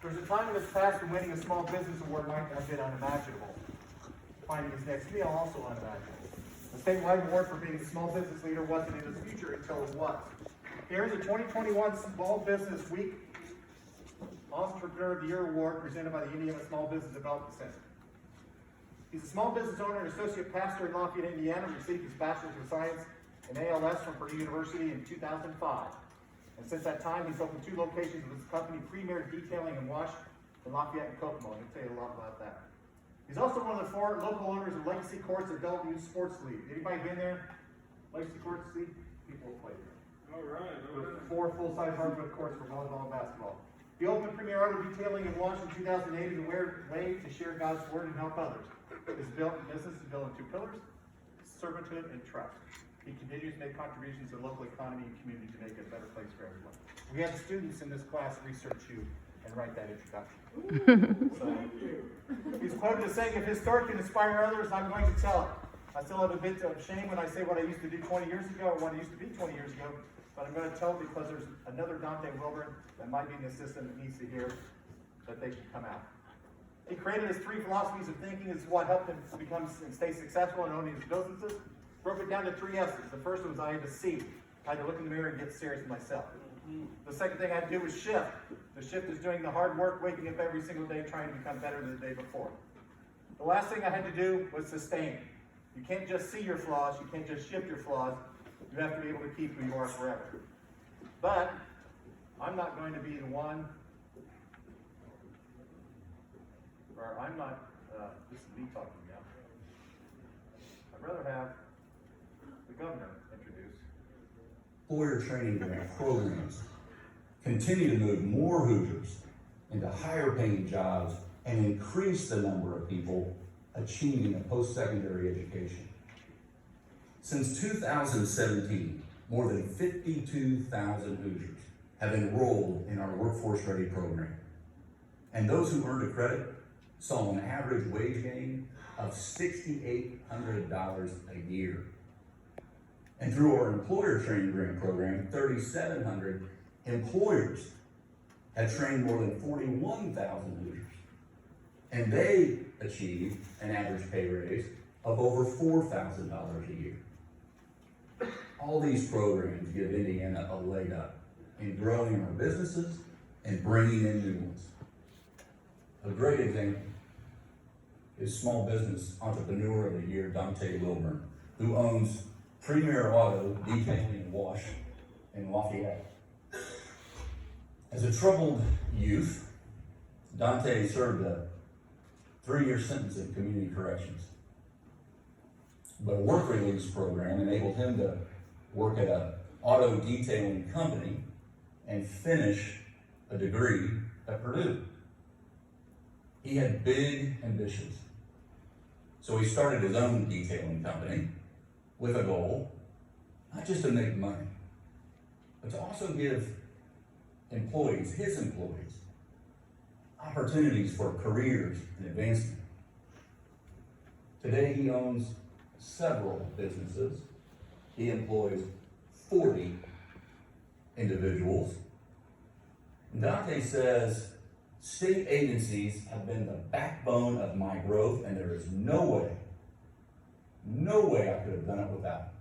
There's a time in his past when winning a small business award might have been unimaginable. Finding his next meal also unimaginable. The statewide award for being a small business leader wasn't in his future until it was. Here's the 2021 Small Business Week Entrepreneur of the Year Award presented by the Indiana Small Business Development Center. He's a small business owner and associate pastor in Lafayette, Indiana, received his Bachelor's of Science in ALS from Purdue University in 2005. And since that time, he's opened 2 locations of his company, Premier Detailing and Wash in Lafayette and Kokomo. He'll tell you a lot about that. He's also one of the 4 local owners of Legacy Courts Adult Youth Sports League. Anybody been there? Legacy Courts League? People play there. All right. With 4 full-size hardwood courts for volleyball and basketball. He opened Premier Auto Detailing and Wash in 2008 as a way to share God's word and help others. His business is built on 2 pillars: servanthood and trust. He continues to make contributions to the local economy and community to make it a better place for everyone. We had students in this class research you and write that introduction. So, he's quoted as saying, if his story can inspire others, I'm going to tell it. I still have a bit of shame when I say what I used to do 20 years ago, or what I used to be 20 years ago, but I'm going to tell it because there's another Dante Wilburn that might be in the system that needs to hear that they should come out. He created his 3 philosophies of thinking. This is what helped him become and stay successful in owning his businesses. Broke it down to 3 S's. The first one was I had to see. I had to look in the mirror and get serious with myself. The second thing I had to do was shift. The shift is doing the hard work, waking up every single day, trying to become better than the day before. The last thing I had to do was sustain. You can't just see your flaws. You can't just shift your flaws. You have to be able to keep who you are forever. But I'm not going to be the one, or I'm not, this is me talking now. I'd rather have the governor introduce. Employer training grant programs continue to move more Hoosiers into higher paying jobs and increase the number of people achieving a post-secondary education. Since 2017, more than 52,000 Hoosiers have enrolled in our Workforce Ready program. And those who earned a credit saw an average wage gain of $6,800 a year. And through our employer training grant program, 3,700 employers have trained more than 41,000 Hoosiers. And they achieved an average pay raise of over $4,000 a year. All these programs give Indiana a leg up in growing our businesses and bringing in new ones. A great example is Small Business Entrepreneur of the Year, Dante Wilburn, who owns Premier Auto Detailing and Wash in Lafayette. As a troubled youth, Dante served a 3-year sentence in community corrections. But a work release program enabled him to work at an auto detailing company and finish a degree at Purdue. He had big ambitions. So he started his own detailing company with a goal, not just to make money, but to also give employees, his employees, opportunities for careers and advancement. Today he owns several businesses. He employs 40 individuals. Dante says, state agencies have been the backbone of my growth, and there is no way I could have done it without them.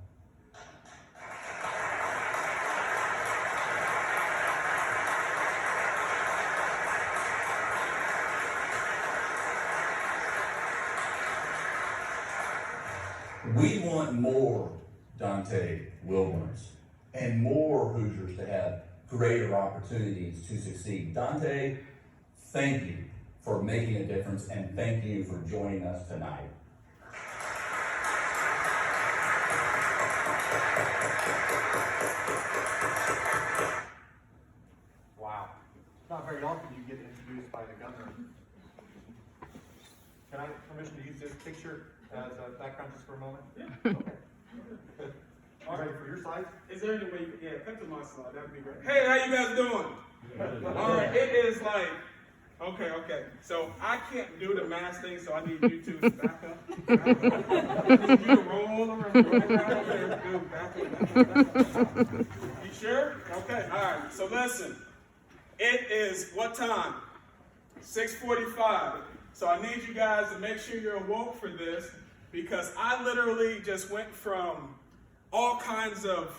We want more Dante Wilburns and more Hoosiers to have greater opportunities to succeed. Dante, thank you for making a difference, and thank you for joining us tonight. Wow. Not very often you get introduced by the governor. Can I have permission to use this picture as a background just for a moment? Yeah. Okay. All right, for your side? Is there any way you could cut to my side? That'd be great. Hey, how you guys doing? All right, it is like, okay. So I can't do the mask thing, so I need you two to back up. I need you to roll around there. Good, back up. You sure? Okay, all right. So listen, it is what time? 6:45. So I need you guys to make sure you're awoke for this, because I literally just went from all kinds of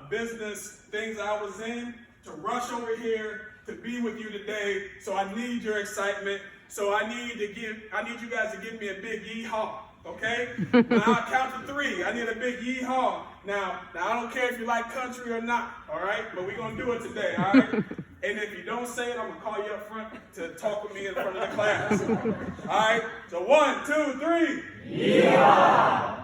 business things I was in to rush over here to be with you today. So I need your excitement. So I need you guys to give me a big yee-haw. Okay? Now I'll count to 3. I need a big yee-haw. Now I don't care if you like country or not, all right? But we're going to do it today, all right? And if you don't say it, I'm going to call you up front to talk with me in front of the class. All right? So 1, 2, 3. Yee-haw!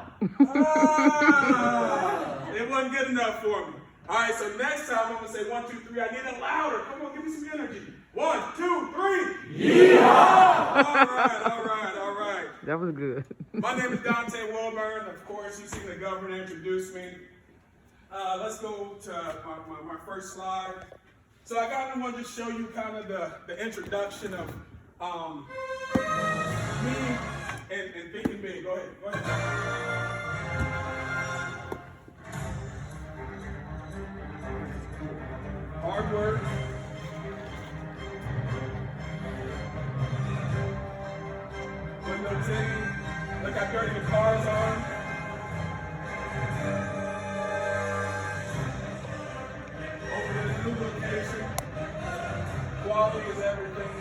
It wasn't good enough for me. All right, so next time I'm going to say 1, 2, 3. I need it louder. Come on, give me some energy. 1, 2, 3. Yee-haw! All right. That was good. My name is Dante Wilburn. Of course, you've seen the governor introduce me. Let's go to my first slide. So I kind of want to just show you kind of the introduction of me and thinking big. Go ahead. Hard work. Window tinting. Look how dirty the cars are. Over to the new location. Quality is everything.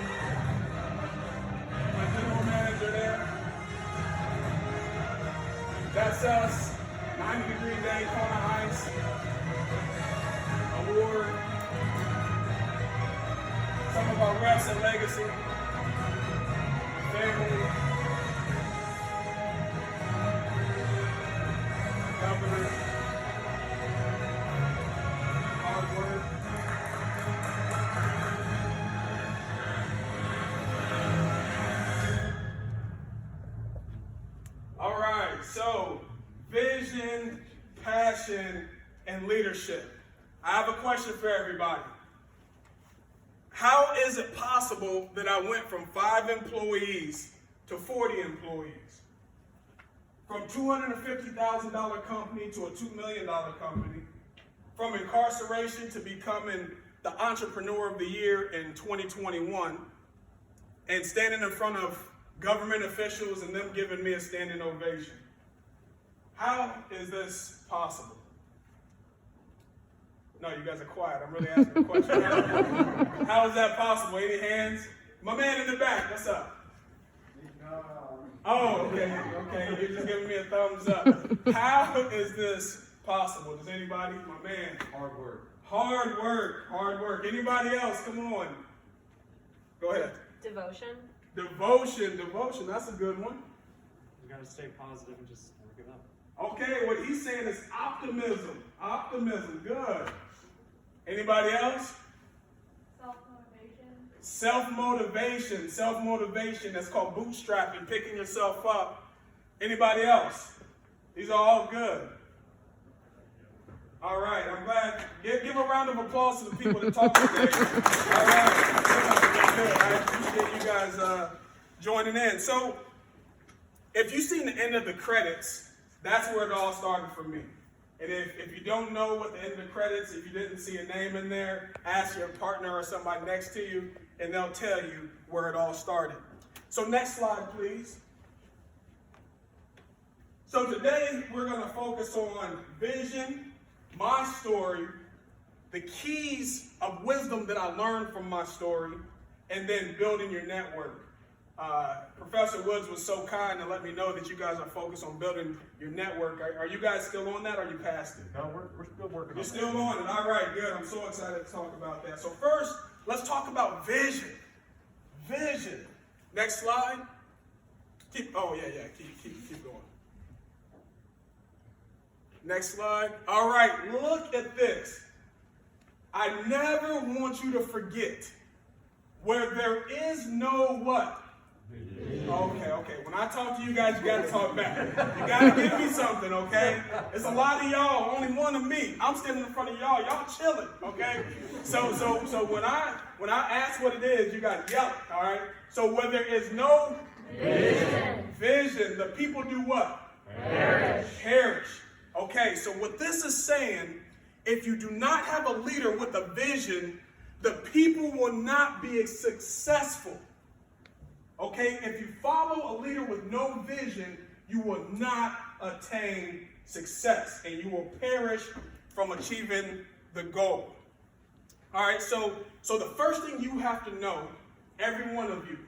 My general manager there. That's us. 90-degree day, Kona Ice. Award. Some of our reps at Legacy. Family. Governor. Hard work. All right, so vision, passion, and leadership. I have a question for everybody. How is it possible that I went from 5 employees to 40 employees? From $250,000 company to a $2 million company? From incarceration to becoming the Entrepreneur of the Year in 2021, and standing in front of government officials and them giving me a standing ovation? How is this possible? No, you guys are quiet. I'm really asking a question. How is that possible? Any hands? My man in the back, what's up? Oh, okay. You're just giving me a thumbs up. How is this possible? Does anybody? My man. Hard work. Anybody else? Come on. Go ahead. Devotion. Devotion. That's a good one. You gotta stay positive and just work it up. Okay, what he's saying is optimism. Good. Anybody else? Self-motivation. That's called bootstrapping, picking yourself up. Anybody else? These are all good. All right, I'm glad. Give a round of applause to the people that talked today. All right, good. I appreciate you guys joining in. So, if you've seen the end of the credits, that's where it all started for me. And if you don't know what the end of the credits, if you didn't see a name in there, ask your partner or somebody next to you, and they'll tell you where it all started. So next slide, please. So today, we're going to focus on vision, my story, the keys of wisdom that I learned from my story, and then building your network. Professor Woods was so kind to let me know that you guys are focused on building your network. Are you guys still on that, or are you past it? No, we're still working on You're that. still on it. All right, good. I'm so excited to talk about that. So first, let's talk about vision. Vision. Next slide. Keep going. Next slide. All right, look at this. I never want you to forget where there is no what? Okay. When I talk to you guys, you got to talk back. You got to give me something, okay? It's a lot of y'all, only one of me. I'm standing in front of y'all. Y'all chilling, okay? So when I ask what it is, you got to yell it, all right? So where there is no vision, the people do what? Perish. Okay, so what this is saying, if you do not have a leader with a vision, the people will not be successful. Okay, if you follow a leader with no vision, you will not attain success and you will perish from achieving the goal. All right, so the first thing you have to know, every one of you,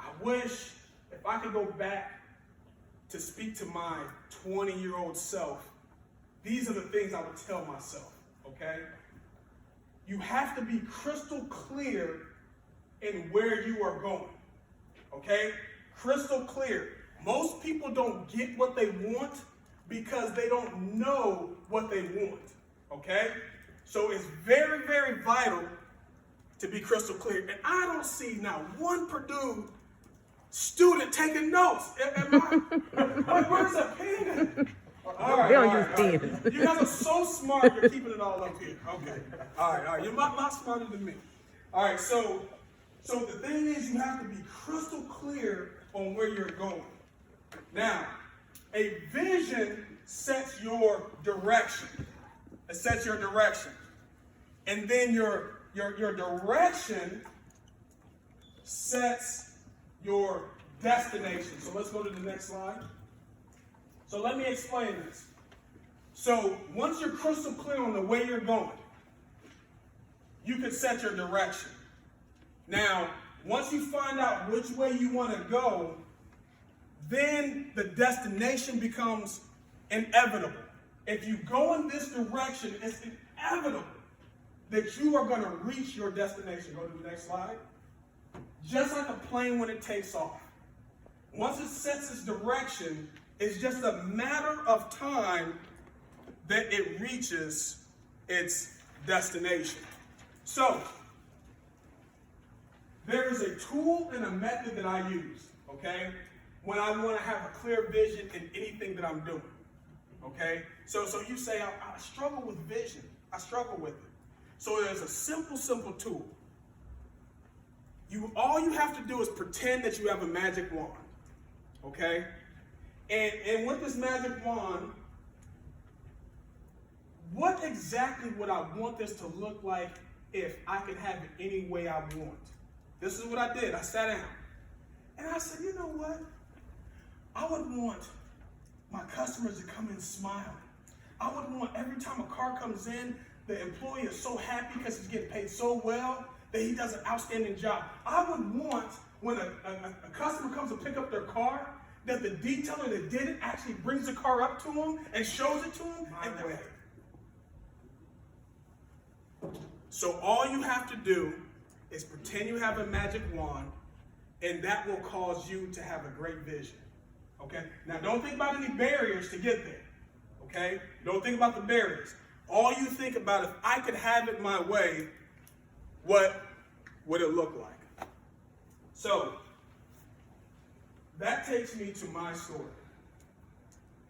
I wish if I could go back to speak to my 20-year-old self, these are the things I would tell myself, okay? You have to be crystal clear in where you are going, okay? Crystal clear. Most people don't get what they want because they don't know what they want, okay? So it's very, very vital to be crystal clear. And I don't see now one Purdue student taking notes. Where's a pen? All right, They don't all use right. pens. You guys are so smart, you're keeping it all up here. Okay. All right. You're a lot smarter than me. All right, so the thing is you have to be crystal clear on where you're going. Now, a vision sets your direction. It sets your direction. And then your direction sets your destination. So let's go to the next slide. So let me explain this. So once you're crystal clear on the way you're going, you can set your direction. Now, once you find out which way you want to go, then the destination becomes inevitable. If you go in this direction, it's inevitable that you are going to reach your destination. Go to the next slide. Just like a plane when it takes off. Once it sets its direction, it's just a matter of time that it reaches its destination. So, there is a tool and a method that I use, okay, when I want to have a clear vision in anything that I'm doing, okay? So you say, I struggle with vision. I struggle with it. So there's a simple tool. All you have to do is pretend that you have a magic wand, okay? And with this magic wand, what exactly would I want this to look like if I could have it any way I want? This is what I did. I sat down and I said, you know what? I would want my customers to come in smiling. I would want every time a car comes in, the employee is so happy because he's getting paid so well that he does an outstanding job. I would want when a customer comes to pick up their car, that the detailer that did it actually brings the car up to him and shows it to him. So all you have to do is pretend you have a magic wand, and that will cause you to have a great vision. Okay? Now don't think about any barriers to get there. Okay? Don't think about the barriers. All you think about, if I could have it my way, what would it look like? So, that takes me to my story.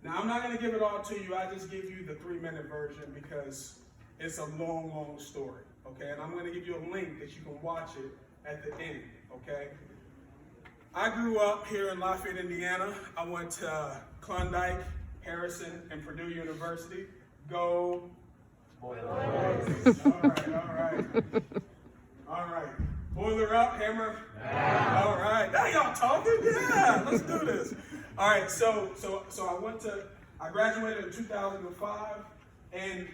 Now, I'm not going to give it all to you. I just give you the 3-minute version because it's a long story. Okay? And I'm going to give you a link that you can watch it at the end. Okay? I grew up here in Lafayette, Indiana. I went to Klondike, Harrison, and Purdue University. Go Boilers. All right. Boiler up, hammer. Yeah. All right. Now y'all talking? Yeah, let's do this. All right, so I graduated in 2005, and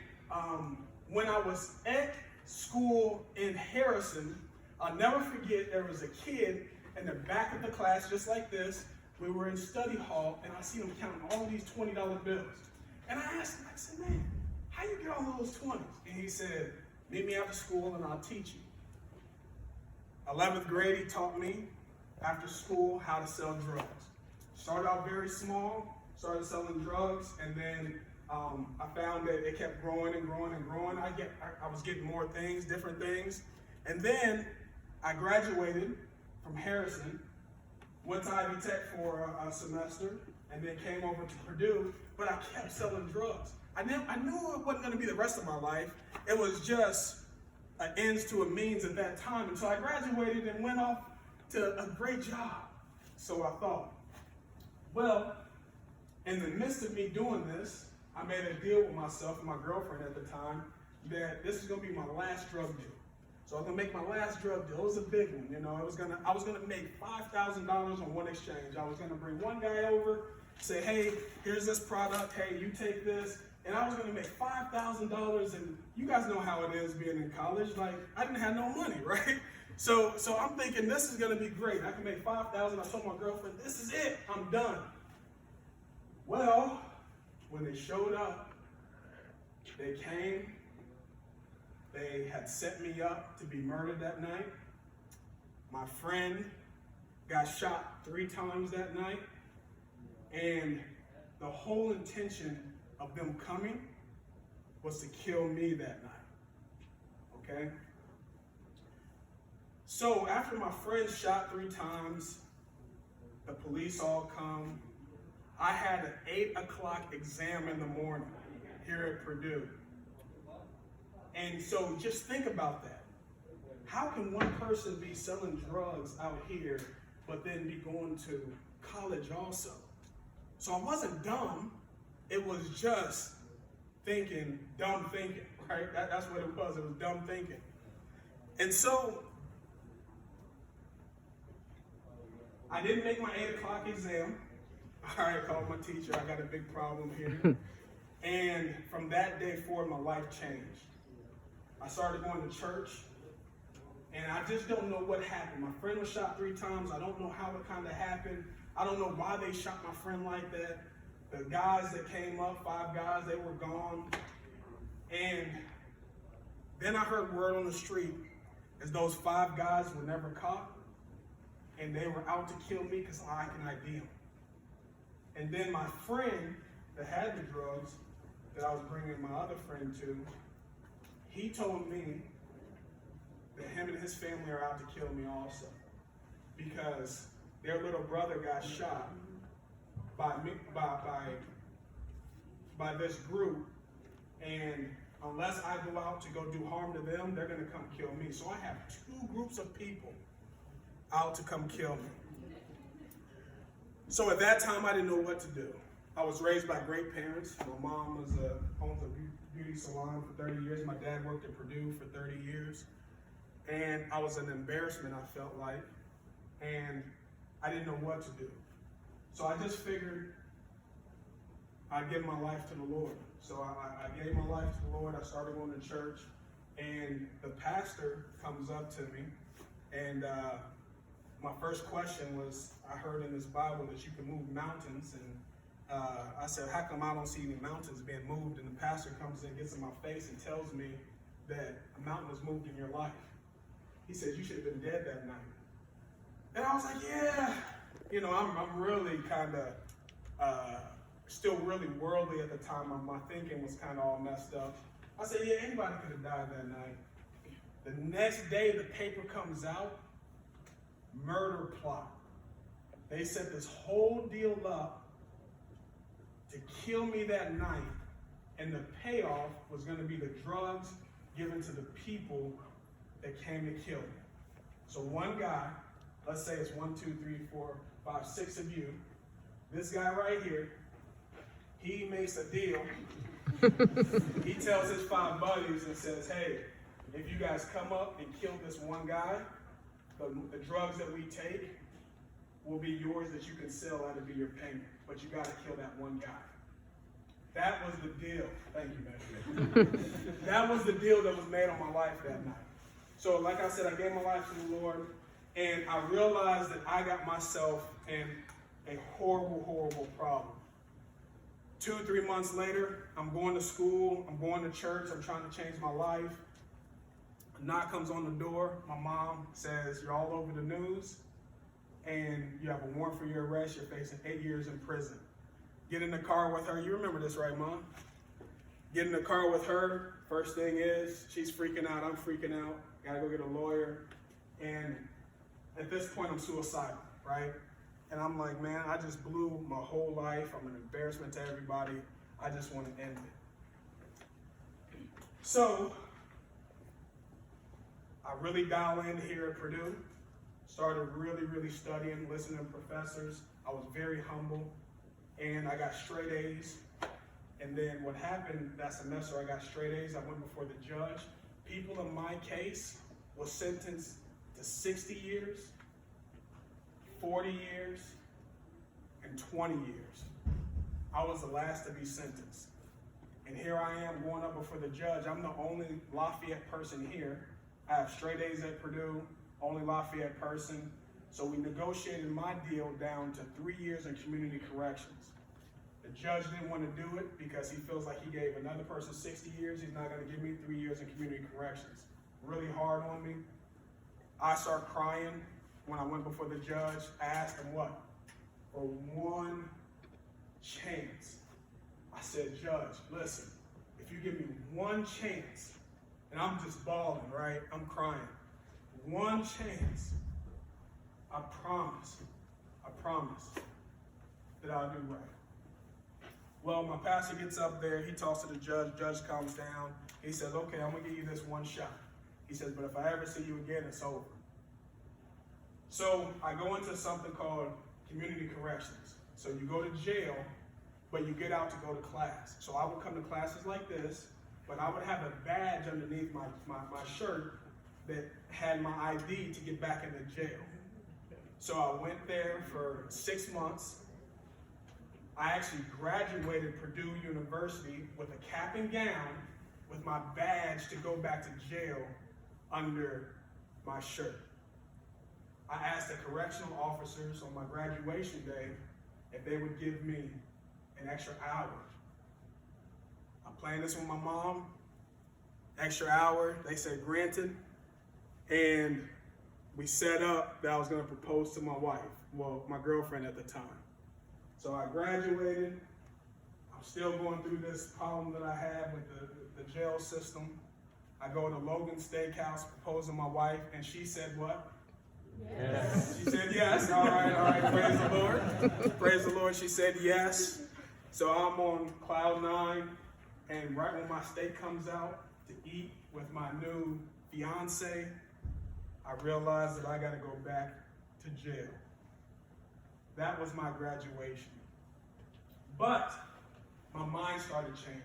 when I was at school in Harrison, I'll never forget, there was a kid in the back of the class, just like this. We were in study hall, and I see him counting all these $20 bills. And I asked him, I said, man, how you get all those 20s? And he said, meet me after school and I'll teach you. 11th grade, he taught me after school how to sell drugs. Started out very small, started selling drugs, and then I found that it kept growing and growing and growing. I was getting more things, different things. And then I graduated from Harrison, went to Ivy Tech for a semester, and then came over to Purdue, but I kept selling drugs. I knew it wasn't going to be the rest of my life. It was just an ends to a means at that time. And so I graduated and went off to a great job. So I thought, well, in the midst of me doing this, I made a deal with myself and my girlfriend at the time that this is going to be my last drug deal. So I was gonna make my last drug deal. It was a big one, you know. I was gonna make $5,000 on one exchange. I was gonna bring one guy over, say, hey, here's this product. Hey, you take this. And I was gonna make $5,000. And you guys know how it is being in college. Like, I didn't have no money, right? So I'm thinking this is gonna be great. I can make $5,000. I told my girlfriend, this is it. I'm done. Well, when they showed up, they came. They had set me up to be murdered that night. My friend got shot 3 times that night. And the whole intention of them coming was to kill me that night. Okay? So after my friend shot 3 times, the police all come. I had an 8 o'clock exam in the morning here at Purdue. And so just think about that. How can one person be selling drugs out here, but then be going to college also? So I wasn't dumb. It was just thinking, dumb thinking, right? That's what it was. It was dumb thinking. And so I didn't make my 8 o'clock exam. All right, I called my teacher. I got a big problem here. And from that day forward, my life changed. I started going to church, and I just don't know what happened. My friend was shot 3 times. I don't know how it kind of happened. I don't know why they shot my friend like that. The guys that came up, 5 guys, they were gone. And then I heard word on the street as those 5 guys were never caught, and they were out to kill me because I can ID them. And then my friend that had the drugs that I was bringing my other friend to, he told me that him and his family are out to kill me also because their little brother got shot by this group, and unless I go out to go do harm to them, they're going to come kill me. So I have 2 groups of people out to come kill me. So at that time, I didn't know what to do. I was raised by great parents. My mom owns a beauty salon for 30 years. My dad worked at Purdue for 30 years. And I was an embarrassment, I felt like. And I didn't know what to do. So I just figured I'd give my life to the Lord. So I gave my life to the Lord. I started going to church. And the pastor comes up to me. And my first question was, I heard in this Bible that you can move mountains. And I said, how come I don't see any mountains being moved? And the pastor comes in, gets in my face, and tells me that a mountain was moved in your life. He said, you should have been dead that night. And I was like, yeah. You know, I'm really kind of still really worldly at the time. My thinking was kind of all messed up. I said, yeah, anybody could have died that night. The next day, the paper comes out, murder plot. They set this whole deal up to kill me that night, and the payoff was going to be the drugs given to the people that came to kill me. So one guy, let's say it's 1, 2, 3, 4, 5, 6 of you. This guy right here, he makes a deal. He tells his 5 buddies and says, hey, if you guys come up and kill this one guy, the drugs that we take will be yours that you can sell. That'll be your payment. But you got to kill that one guy. That was the deal. Thank you, man. That was the deal that was made on my life that night. So like I said, I gave my life to the Lord, and I realized that I got myself in a horrible, horrible problem. 2, 3 months later, I'm going to school, I'm going to church, I'm trying to change my life. A knock comes on the door. My mom says, you're all over the news, and you have a warrant for your arrest. You're facing 8 years in prison. Get in the car with her. You remember this, right, Mom? Get in the car with her. First thing is, she's freaking out. I'm freaking out. Gotta go get a lawyer. And at this point, I'm suicidal, right? And I'm like, man, I just blew my whole life. I'm an embarrassment to everybody. I just want to end it. So I really dial in here at Purdue. Started really, really studying, listening to professors. I was very humble. And I got straight A's. And then what happened that semester, I got straight A's. I went before the judge. People in my case was sentenced to 60 years, 40 years, and 20 years. I was the last to be sentenced. And here I am going up before the judge. I'm the only Lafayette person here. I have straight A's at Purdue, only Lafayette person. So we negotiated my deal down to 3 years in community corrections. The judge didn't want to do it because he feels like he gave another person 60 years. He's not going to give me 3 years in community corrections. Really hard on me. I start crying when I went before the judge. I asked him what? For one chance. I said, Judge, listen, if you give me one chance, and I'm just bawling, right? I'm crying. One chance, I promise that I'll do right. Well, my pastor gets up there, he talks to the judge comes down, he says, okay, I'm gonna give you this one shot. He says, but if I ever see you again, it's over. So I go into something called community corrections. So you go to jail, but you get out to go to class. So I would come to classes like this, but I would have a badge underneath my shirt that had my ID to get back into jail. So I went there for 6 months. I actually graduated Purdue University with a cap and gown with my badge to go back to jail under my shirt. I asked the correctional officers on my graduation day if they would give me an extra hour. I'm playing this with my mom, extra hour, they said granted, and we set up that I was gonna propose to my wife, well, my girlfriend at the time. So I graduated, I'm still going through this problem that I had with the jail system. I go to Logan Steakhouse, propose to my wife, and she said what? Yes. She said yes, all right, praise the Lord. Praise the Lord, she said yes. So I'm on cloud 9, and right when my steak comes out to eat with my new fiance, I realized that I gotta go back to jail. That was my graduation. But my mind started changing.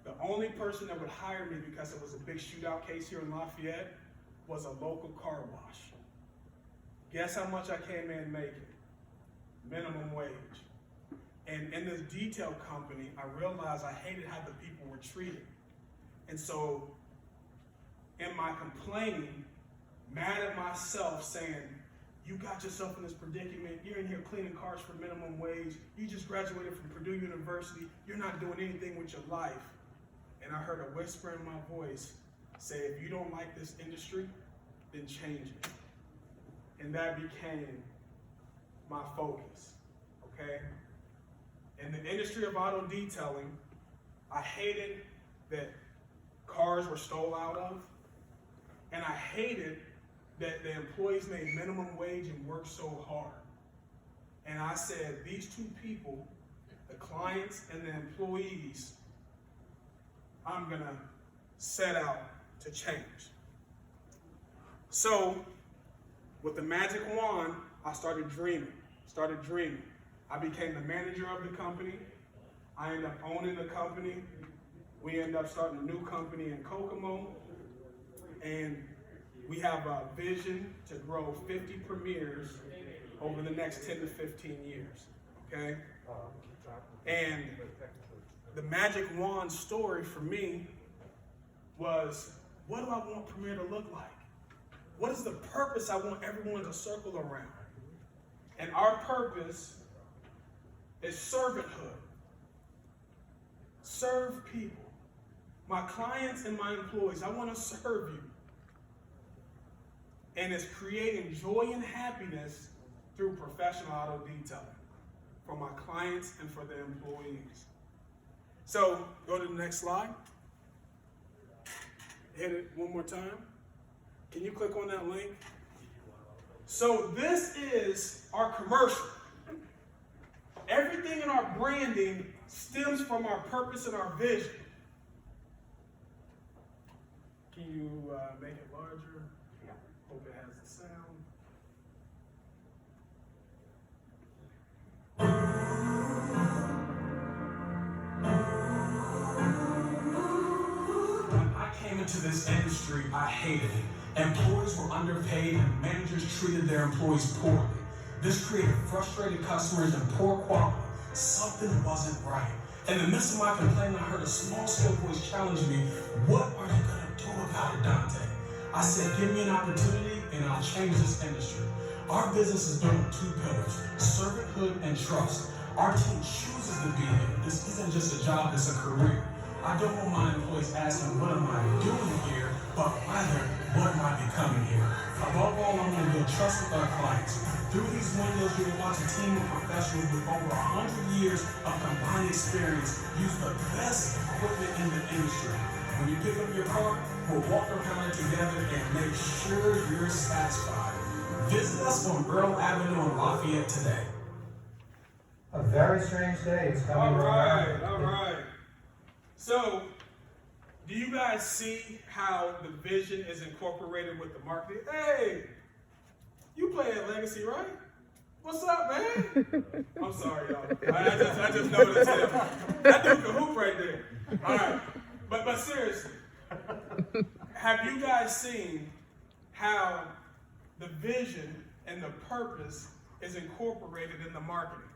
The only person that would hire me because it was a big shootout case here in Lafayette was a local car wash. Guess how much I came in making? Minimum wage. And in this detail company, I realized I hated how the people were treated. And so in my complaining, mad at myself, saying, you got yourself in this predicament, you're in here cleaning cars for minimum wage, you just graduated from Purdue University, you're not doing anything with your life. And I heard a whisper in my voice say, if you don't like this industry, then change it. And that became my focus, okay? In the industry of auto detailing, I hated that cars were stole out of, and I hated that the employees made minimum wage and worked so hard. And I said, these two people, the clients and the employees, I'm gonna set out to change. So, with the magic wand, I started dreaming. I became the manager of the company. I ended up owning the company. We ended up starting a new company in Kokomo. And we have a vision to grow 50 premieres over the next 10 to 15 years, okay? And the magic wand story for me was, what do I want Premiere to look like? What is the purpose I want everyone to circle around? And our purpose is servanthood. Serve people. My clients and my employees, I want to serve you. And it's creating joy and happiness through professional auto detailing for my clients and for the employees. So, go to the next slide. Hit it one more time. Can you click on that link? So this is our commercial. Everything in our branding stems from our purpose and our vision. Can you make it larger? Hope it has the sound. I came into this industry, I hated it. Employees were underpaid and managers treated their employees poorly. This created frustrated customers and poor quality. Something wasn't right. In the midst of my complaint, I heard a small, still voice challenge me, "What are you gonna do about it, Dante?" I said, "Give me an opportunity and I'll change this industry." Our business is built on 2 pillars, servanthood and trust. Our team chooses to be here. This isn't just a job, it's a career. I don't want my employees asking, "What am I doing here?" but rather, "What am I becoming here?" Above all, I want to build trust with our clients. Through these windows, you will watch a team of professionals with over 100 years of combined experience use the best equipment in the industry. When you pick up your car, we'll walk around it together and make sure you're satisfied. Visit us on Earl Avenue in Lafayette today. A very strange day is coming. All right. So, do you guys see how the vision is incorporated with the marketing? Hey, you play at Legacy, right? What's up, man? I'm sorry, y'all. I just noticed him. That dude can hoop right there. All right, but seriously, have you guys seen how the vision and the purpose is incorporated in the marketing?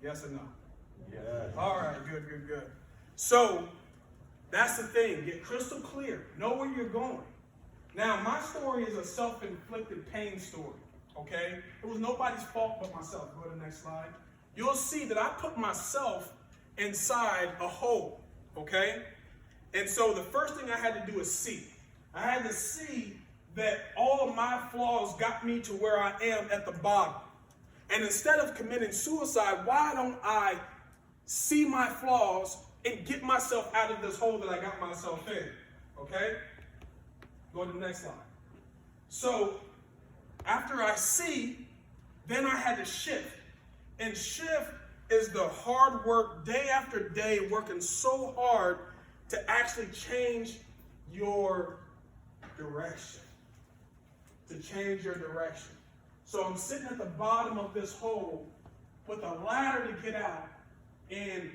Yes or no? Yes. All right, good. So, that's the thing. Get crystal clear. Know where you're going. Now, my story is a self-inflicted pain story, okay? It was nobody's fault but myself. Go to the next slide. You'll see that I put myself inside a hole, okay? And so the first thing I had to do is see. I had to see that all of my flaws got me to where I am at the bottom. And instead of committing suicide, why don't I see my flaws and get myself out of this hole that I got myself in, okay? Go to the next slide. So, after I see, then I had to shift. And shift is the hard work, day after day, working so hard to actually change your direction. To change your direction. So I'm sitting at the bottom of this hole with a ladder to get out, and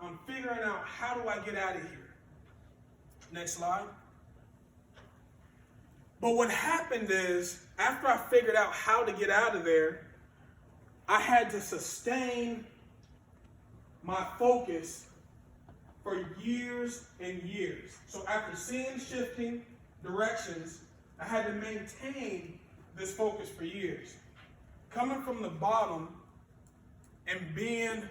I'm figuring out, how do I get out of here? Next slide. But what happened is, after I figured out how to get out of there, I had to sustain my focus for years and years. So after seeing shifting directions, I had to maintain this focus for years. Coming from the bottom and being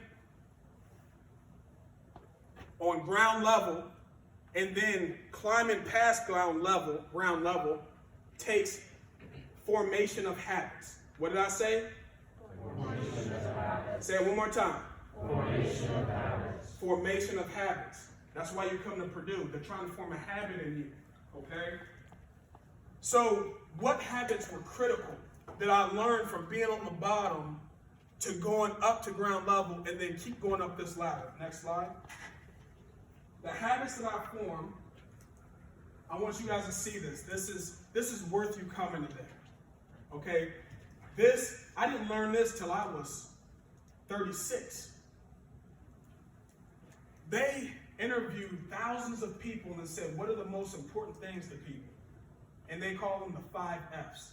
on ground level and then climbing past ground level takes formation of habits. What did I say? Formation of habits. Say it one more time. Formation of habits. Formation of habits. That's why you come to Purdue. They're trying to form a habit in you, okay? So what habits were critical that I learned from being on the bottom to going up to ground level and then keep going up this ladder? Next slide. The habits that I formed, I want you guys to see this. This is worth you coming today. Okay? I didn't learn this till I was 36. They interviewed thousands of people and said, what are the most important things to people? And they call them the 5 F's.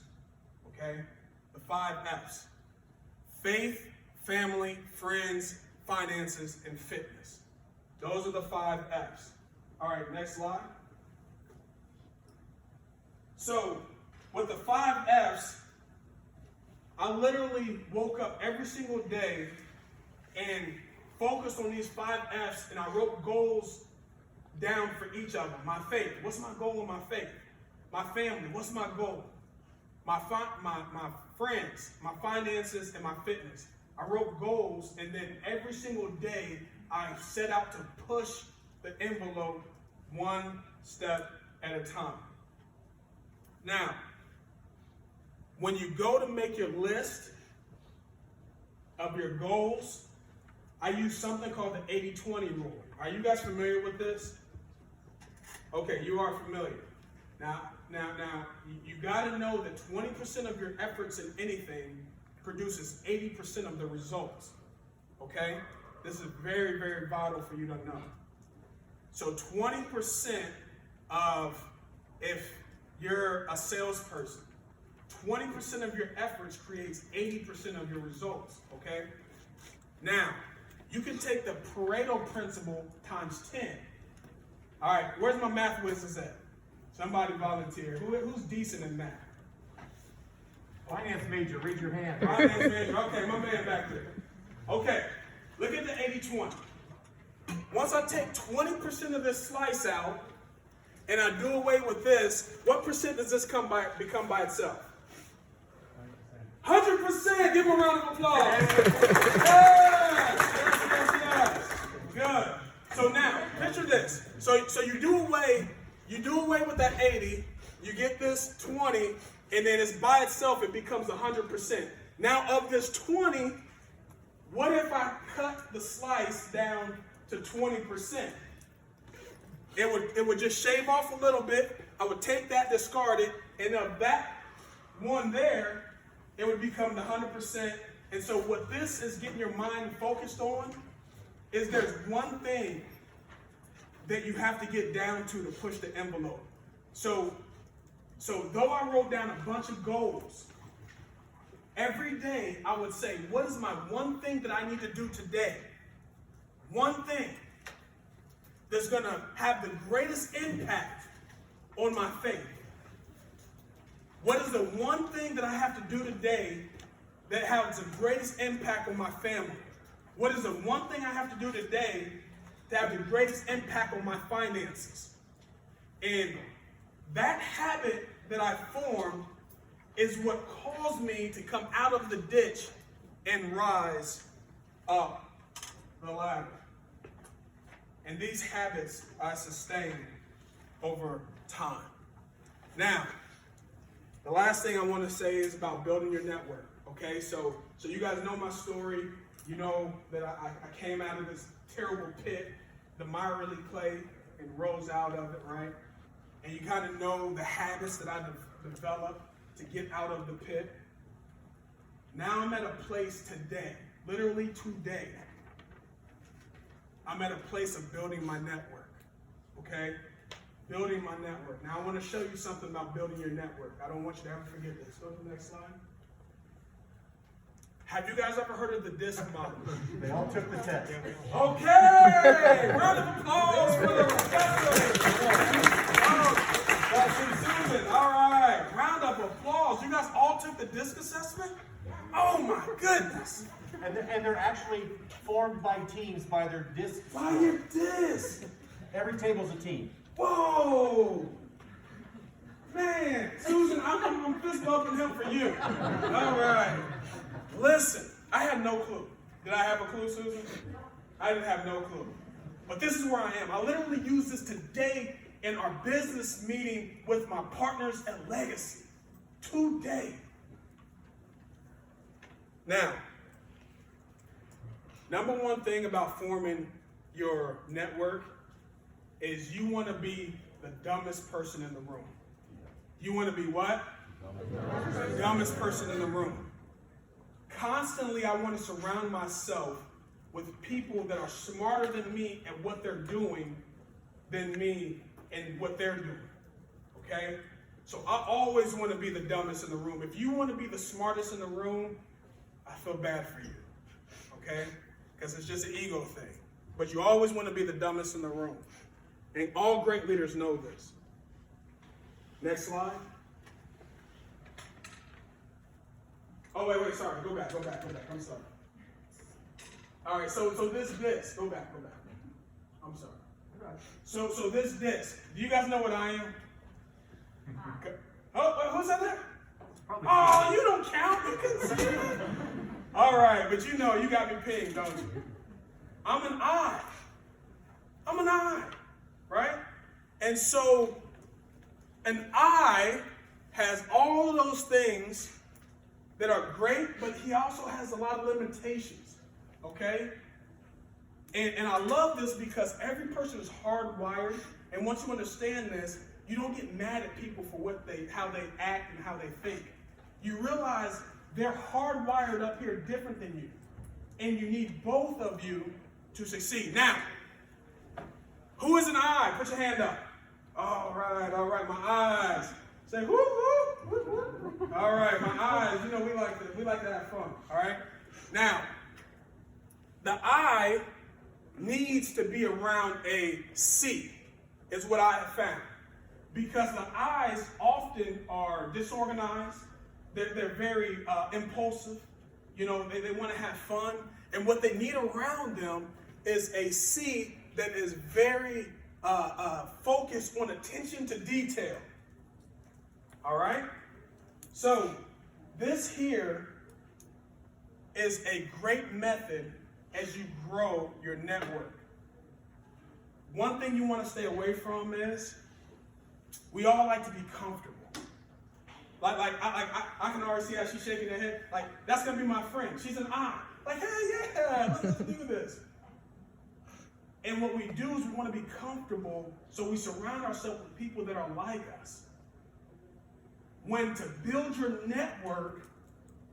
Okay? The 5 F's. Faith, family, friends, finances, and fitness. Those are the 5 F's. All right, next slide. So, with the 5 F's, I literally woke up every single day and focused on these 5 F's, and I wrote goals down for each of them. My faith, what's my goal in my faith? My family, what's my goal? My friends, my finances, and my fitness. I wrote goals, and then every single day, I set out to push the envelope one step at a time. Now, when you go to make your list of your goals, I use something called the 80-20 rule. Are you guys familiar with this? Okay, you are familiar. Now, you got to know that 20% of your efforts in anything produces 80% of the results. Okay? This is very, very vital for you to know. So 20% of if you're a salesperson, 20% of your efforts creates 80% of your results, okay? Now, you can take the Pareto principle times 10. All right, where's my math whizzes at? Somebody volunteer. Who's decent in math? Finance major, raise your hand. Finance major. Okay, my man back there. Okay, look at the 80-20. Once I take 20% of this slice out and I do away with this, what percent does this become by itself? 100%. Give him a round of applause. Yes. Good. So now, picture this. So you do away with that 80, you get this 20, and then it's by itself, it becomes 100%. Now of this 20, what if I cut the slice down to 20%? It would just shave off a little bit. I would take that, discard it, and of that one there, it would become the 100%. And so what this is getting your mind focused on is there's one thing that you have to get down to push the envelope. So though I wrote down a bunch of goals, every day I would say, what is my one thing that I need to do today? One thing that's gonna have the greatest impact on my faith. What is the one thing that I have to do today that has the greatest impact on my family? What is the one thing I have to do today to have the greatest impact on my finances? And that habit that I formed is what caused me to come out of the ditch and rise up the ladder. And these habits I sustained over time. Now, the last thing I want to say is about building your network. Okay, so you guys know my story. You know that I came out of this terrible pit, the miry clay, and rose out of it, right? And you kind of know the habits that I developed to get out of the pit. Now I'm at a place today, literally today, I'm at a place of building my network, okay? Building my network. Now I want to show you something about building your network. I don't want you to ever forget this. Go to the next slide. Have you guys ever heard of the DISC model? They all took the test. Okay! Round of applause for the professor. Susan, all right. Round of applause. You guys all took the DISC assessment? Oh my goodness. And they're actually formed by teams by their DISC score. By your DISC. Every table's a team. Whoa! Man, Susan, I'm fist bumping him for you. All right. Listen, I had no clue. Did I have a clue, Susan? I didn't have no clue. But this is where I am. I literally used this today in our business meeting with my partners at Legacy. Today. Now, number one thing about forming your network is you want to be the dumbest person in the room. You want to be what? The dumbest person in the room. Constantly, I want to surround myself with people that are smarter than me at what they're doing than me and what they're doing. Okay? So I always want to be the dumbest in the room. If you want to be the smartest in the room, I feel bad for you. Okay? Because it's just an ego thing. But you always want to be the dumbest in the room. And all great leaders know this. Next slide. Oh, wait, sorry. Go back. I'm sorry. All right, so this disc. Go back. I'm sorry. So this disc. Do you guys know what I am? Oh, who's that there? Oh, you don't count. You can see it. All right, but you know, you got me pinged, don't you? I'm an I, right? And so an I has all of those things that are great, but he also has a lot of limitations, okay? And I love this because every person is hardwired, and once you understand this, you don't get mad at people for how they act and how they think. You realize they're hardwired up here different than you, and you need both of you to succeed. Now, who is an I? Put your hand up. All right, my eyes. Say whoop, whoop, whoop, whoop. All right, my eyes, you know, we like to have fun, all right? Now, the eye needs to be around a C, is what I have found. Because the eyes often are disorganized, they're very impulsive, you know, they want to have fun, and what they need around them is a C that is very focused on attention to detail. All right? So this here is a great method as you grow your network. One thing you want to stay away from is we all like to be comfortable. I can already see how she's shaking her head. Like, that's going to be my friend. She's an I. Like, hey, yeah, let's do this. And what we do is we want to be comfortable, so we surround ourselves with people that are like us. When to build your network,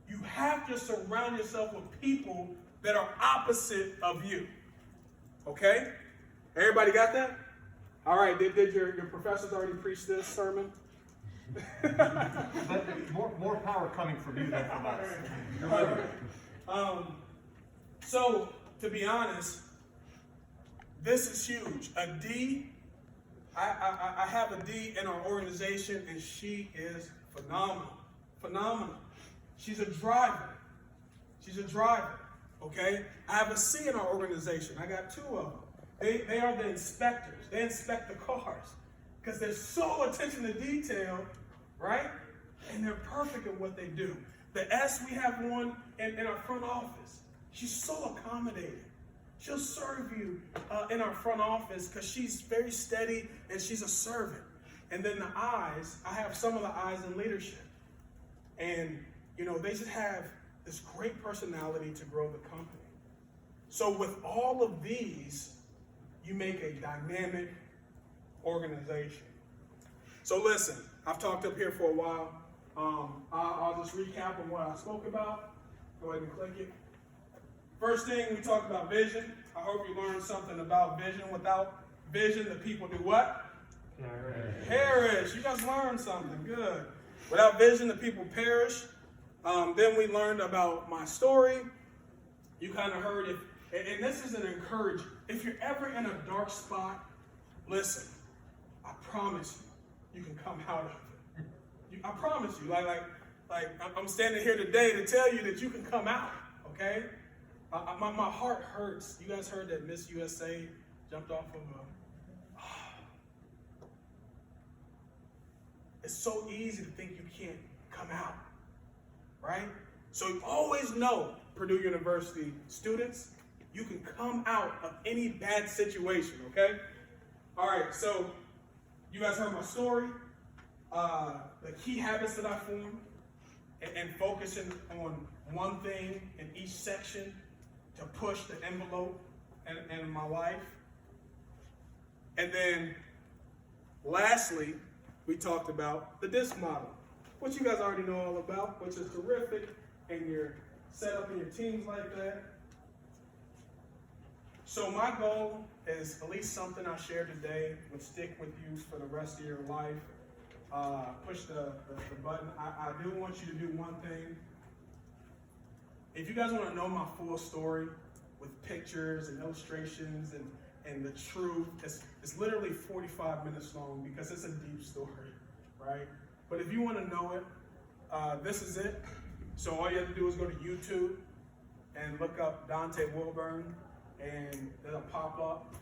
you have to surround yourself with people that are opposite of you. Okay? Everybody got that? All right, did your professors already preach this sermon? But more power coming from you than from us. So, to be honest, this is huge. A D, I have a D in our organization, and she is phenomenal. Phenomenal. She's a driver. Okay? I have a C in our organization. I got 2 of them. They are the inspectors. They inspect the cars because they're so attention to detail, right? And they're perfect at what they do. The S, we have one in our front office. She's so accommodating. She'll serve you in our front office because she's very steady and she's a servant. And then the I's, I have some of the I's in leadership. And, you know, they just have this great personality to grow the company. So with all of these, you make a dynamic organization. So listen, I've talked up here for a while. I'll just recap on what I spoke about. Go ahead and click it. First thing, we talked about vision. I hope you learned something about vision. Without vision, the people do what? Perish. You guys learned something. Good. Without vision, the people perish. Then we learned about my story. You kind of heard it. And this is an encouragement. If you're ever in a dark spot, listen. I promise you can come out of it. I promise you. Like I'm standing here today to tell you that you can come out. Okay? My heart hurts. You guys heard that Miss USA jumped off of a... It's so easy to think you can't come out, right? So you always know, Purdue University students, you can come out of any bad situation, okay? All right, so you guys heard my story, the key habits that I formed, and focusing on one thing in each section to push the envelope in my life. And then lastly, we talked about the DISC model, which you guys already know all about, which is terrific, and you're set up in your teams like that. So my goal is at least something I shared today would stick with you for the rest of your life. Push the button. I do want you to do one thing. If you guys want to know my full story with pictures and illustrations and the truth, it's literally 45 minutes long because it's a deep story, right? But if you want to know it, this is it. So all you have to do is go to YouTube and look up Dante Wilburn, and it'll pop up,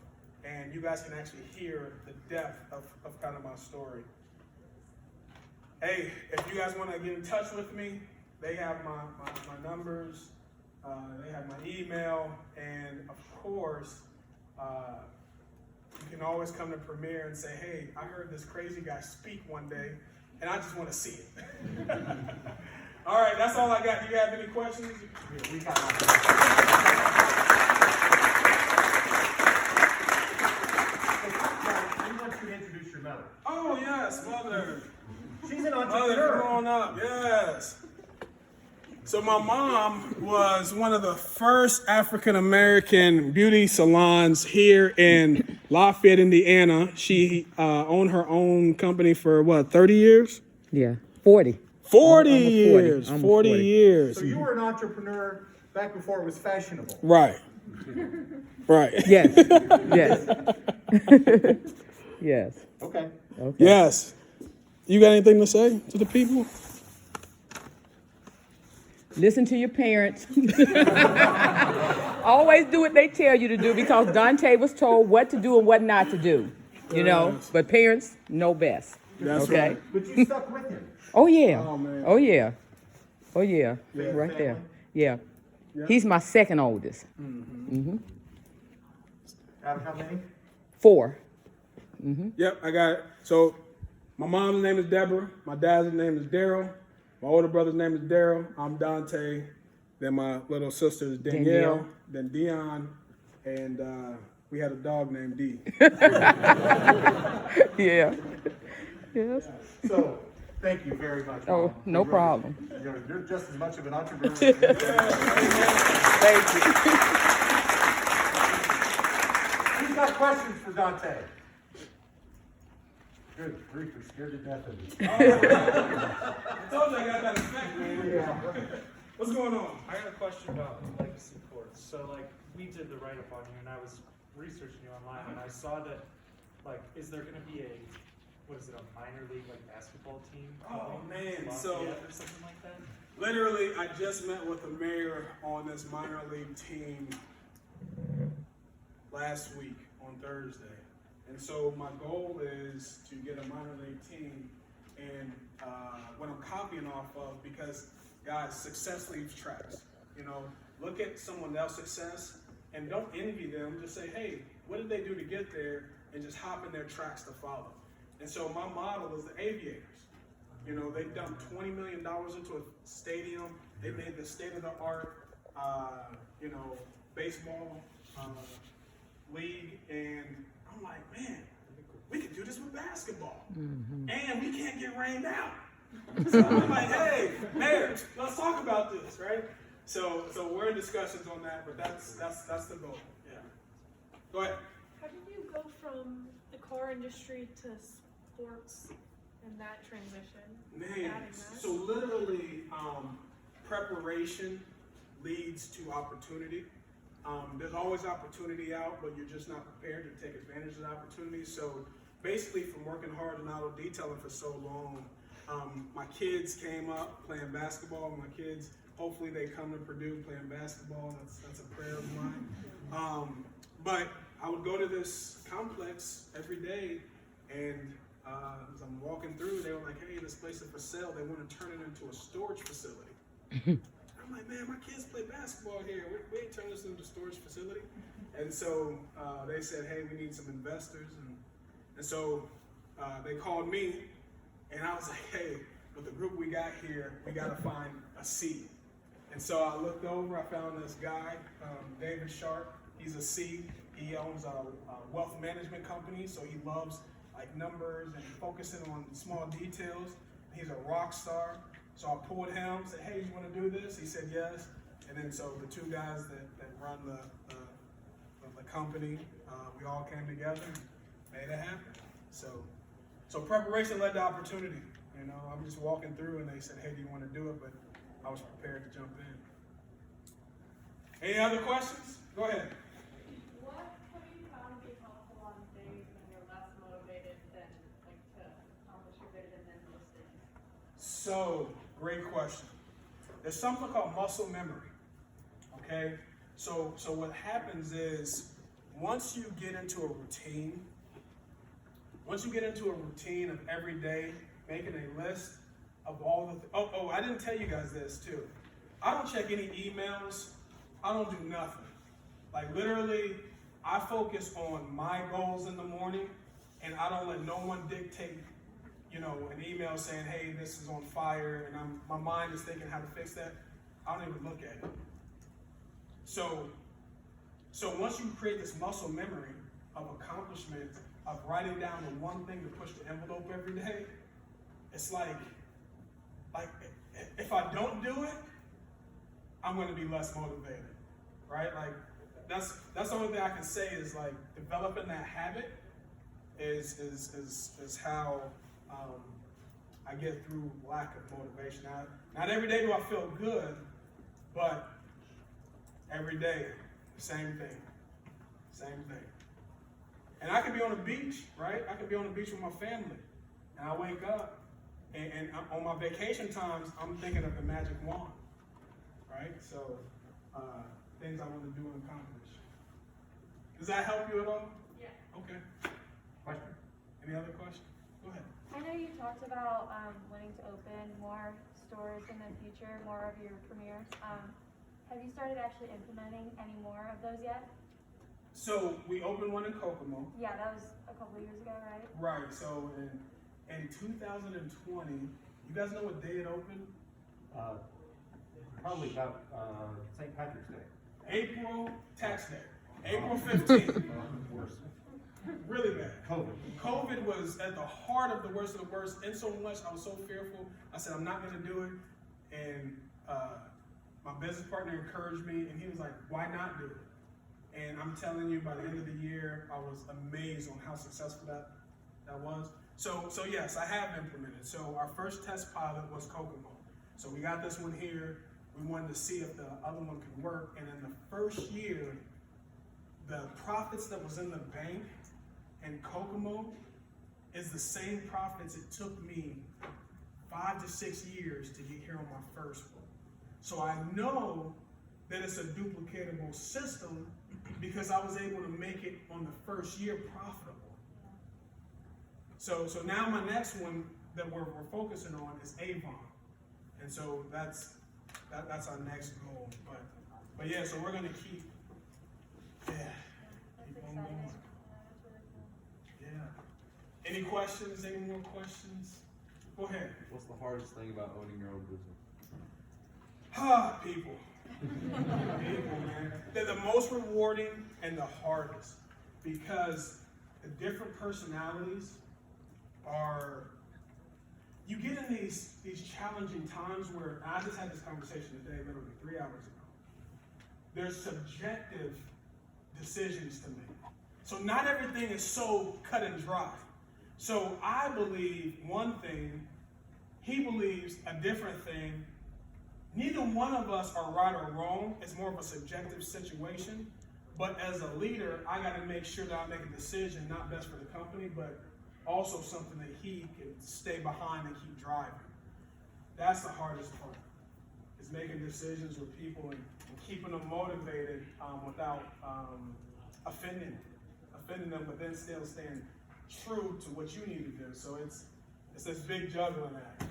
and you guys can actually hear the depth of kind of my story. Hey, if you guys want to get in touch with me, they have my numbers, they have my email, and of course, you can always come to Premiere and say, hey, I heard this crazy guy speak one day, and I just want to see it. All right, that's all I got. Do you have any questions? We got we want you to introduce your mother. Oh, yes, mother. She's an Mother, entrepreneur. come on up. Yes. So my mom was one of the first African-American beauty salons here in Lafayette, Indiana. She owned her own company for what, 30 years? Yeah, 40. 40 Almost 40. years, Almost 40 years. So you were an entrepreneur back before it was fashionable. Right. Right. Yes, yes. Yes. Okay. Okay. Yes. You got anything to say to the people? Listen to your parents. Always do what they tell you to do because Dante was told what to do and what not to do. You know, Yes. but parents know best. That's okay. right. But you stuck with him. Oh yeah. Oh, man. Oh yeah. Oh yeah. Yeah. Right there. Family? Yeah. Yeah. He's my second oldest. Out of how many? 4. Yep, I got it. So my mom's name is Deborah. My dad's name is Daryl. My older brother's name is Daryl. I'm Dante. Then my little sister is Danielle. Danielle. Then Dion. And we had a dog named D. Yeah. Yes. So, thank you very much. Oh, Mom. no You really- problem. You're just as much of an entrepreneur. Thank you. Who's got questions for Dante? Good grief, we're scared to death of you. I told you I got that effect, man. What's going on? I got a question about legacy courts. So like we did the write up on you and I was researching you online and I saw that like is there gonna be a what is it, a minor league like basketball team? Oh, man, Lafayette so- or something like that? Literally, I just met with the mayor on this minor league team last week on Thursday. And so my goal is to get a minor league team and what I'm copying off of, because guys, success leaves tracks. You know, look at someone else's success and don't envy them. Just say, hey, what did they do to get there? And just hop in their tracks to follow. And so my model is the Aviators. You know, they dumped $20 million into a stadium. They made the state-of-the-art, baseball league. And I'm like, man, we can do this with basketball. And we can't get rained out. So I'm like, hey, Mayor, let's talk about this, right? So we're in discussions on that, but that's the goal. Yeah. Go ahead. How did you go from the car industry to sports and that transition? Man, Adding that? so literally, preparation leads to opportunity. There's always opportunity out, but you're just not prepared to take advantage of the opportunity. So basically, from working hard in auto detailing for so long, my kids came up playing basketball. My kids, hopefully they come to Purdue playing basketball. That's a prayer of mine. But I would go to this complex every day, and as I'm walking through, they were like, hey, this place is for sale. They want to turn it into a storage facility. I'm like, man, my kids play basketball here. We ain't turning this into a storage facility. And so they said, hey, we need some investors. And so they called me, and I was like, hey, with the group we got here, we got to find a seed. And so I looked over, I found this guy, David Sharp. He's a C. He owns a wealth management company, so he loves like numbers and focusing on small details. He's a rock star. So I pulled him, said, hey, you want to do this? He said yes. And then so the two guys that run the company, we all came together and made it happen. So preparation led to opportunity. You know, I'm just walking through and they said, hey, do you want to do it? But I was prepared to jump in. Any other questions? Go ahead. What have you found to be helpful on days when you're less motivated than like to accomplish your vision than those things? So, great question. There's something called muscle memory. Okay? So what happens is once you get into a routine of every day, making a list of all the I didn't tell you guys this too. I don't check any emails. I don't do nothing. Like literally, I focus on my goals in the morning, and I don't let no one dictate, an email saying, hey, this is on fire, and my mind is thinking how to fix that. I don't even look at it. So once you create this muscle memory of accomplishment, of writing down the one thing to push the envelope every day, it's like if I don't do it, I'm going to be less motivated, right? Like that's the only thing I can say is like developing that habit is how I get through lack of motivation. Now, not every day do I feel good, but every day, same thing. And I could be on the beach, right? I could be on the beach with my family, and I wake up, and on my vacation times, I'm thinking of the magic wand, right? So, things I want to do and accomplish. Does that help you at all? Yeah. Okay. Question? Any other questions? Go ahead. I know you talked about wanting to open more stores in the future, more of your premieres. Have you started actually implementing any more of those yet? So we opened one in Kokomo. Yeah, that was a couple of years ago, right? Right. So in 2020, you guys know what day it opened? Probably about, St. Patrick's Day. April tax day. April 15th. Worse. Really bad. COVID. COVID was at the heart of the worst of the worst, and so much I was so fearful. I said, I'm not going to do it. And my business partner encouraged me, and he was like, why not do it? And I'm telling you, by the end of the year, I was amazed on how successful that was. So yes, I have implemented. So our first test pilot was Kokomo. So we got this one here. We wanted to see if the other one could work. And in the first year, the profits that was in the bank in Kokomo is the same profits it took me 5 to 6 years to get here on my first one. So I know that it's a duplicatable system because I was able to make it on the first year profitable. So now my next one that we're focusing on is Avon, and so that's our next goal. But yeah, so we're gonna keep That's on exciting. going. Yeah, that's really cool. Yeah. Any questions? Any more questions? Go ahead. What's the hardest thing about owning your own business? People. People, man. They're the most rewarding and the hardest because the different personalities are, you get in these challenging times where, I just had this conversation today, literally 3 hours ago. There's subjective decisions to make. So not everything is so cut and dry. So I believe one thing, he believes a different thing. Neither one of us are right or wrong. It's more of a subjective situation. But as a leader, I got to make sure that I make a decision, not best for the company, but also something that he can stay behind and keep driving. That's the hardest part, is making decisions with people and keeping them motivated without offending them, but then still staying true to what you need to do. So it's this big juggling act.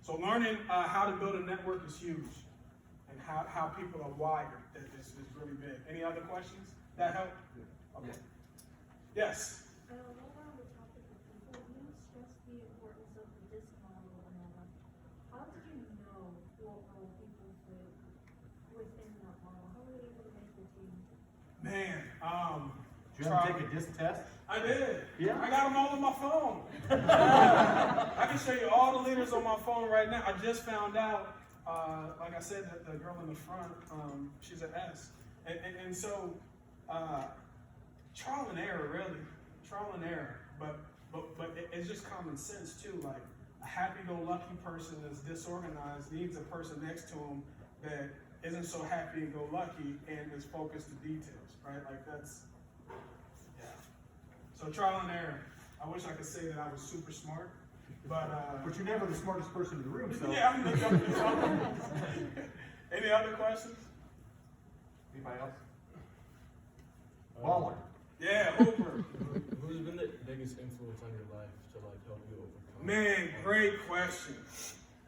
So learning how to build a network is huge, and how people are wired is really big. Any other questions? That help? Okay. Yes. While we're on the topic of people, you stressed the importance of the disc model and all that. How did you know what role people played within that model? How were you able to make the team? Man, Did you ever take a disc test? I did. Yeah. I got them all on my phone. I can show you all the leaders on my phone right now. I just found out, like I said, that the girl in the front, she's an S. And so, trial and error, really. Trial and error. But it's just common sense, too. Like, a happy-go-lucky person that's disorganized needs a person next to him that isn't so happy and go lucky and is focused to details, right? Like that's, yeah. So trial and error. I wish I could say that I was super smart, but you're never the smartest person in the room, so. yeah, I'm the dumbest. Any other questions? Anybody else? Waller. Yeah, Hooper. Who's been the biggest influence on your life to like help you overcome? Man, great question.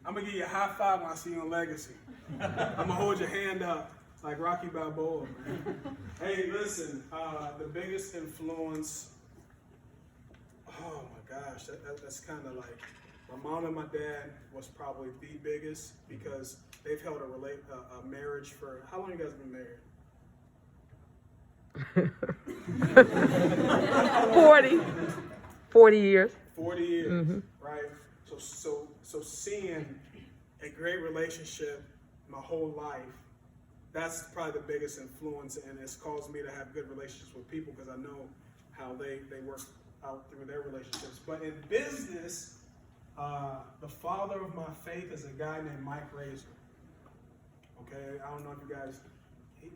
I'm gonna give you a high five when I see you on Legacy. I'm gonna hold your hand up like Rocky Balboa, man. Hey, listen, the biggest influence, oh my gosh, that's kind of like, my mom and my dad was probably the biggest because they've held a marriage for, how long you guys been married? 40 years. 40 years, Mm-hmm. right? So seeing a great relationship my whole life, that's probably the biggest influence, and it's caused me to have good relationships with people because I know how they work out through their relationships. But in business, the father of my faith is a guy named Mike Razor. Okay, I don't know if you guys,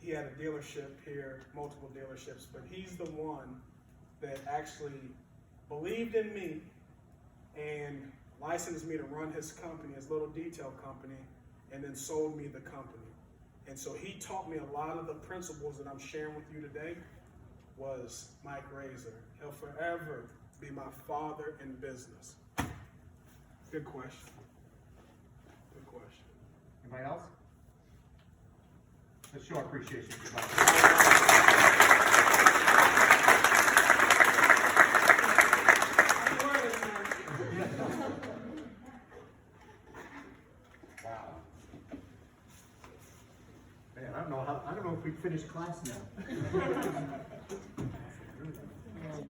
he had a dealership here, multiple dealerships, but he's the one that actually believed in me and licensed me to run his company, his little detail company, and then sold me the company. And so he taught me a lot of the principles that I'm sharing with you today was Mike Razor. He'll forever be my father in business. Good question. Good question. Anybody else? Let's show our appreciation for Mike. Wow. Man, I don't know if we finished class now.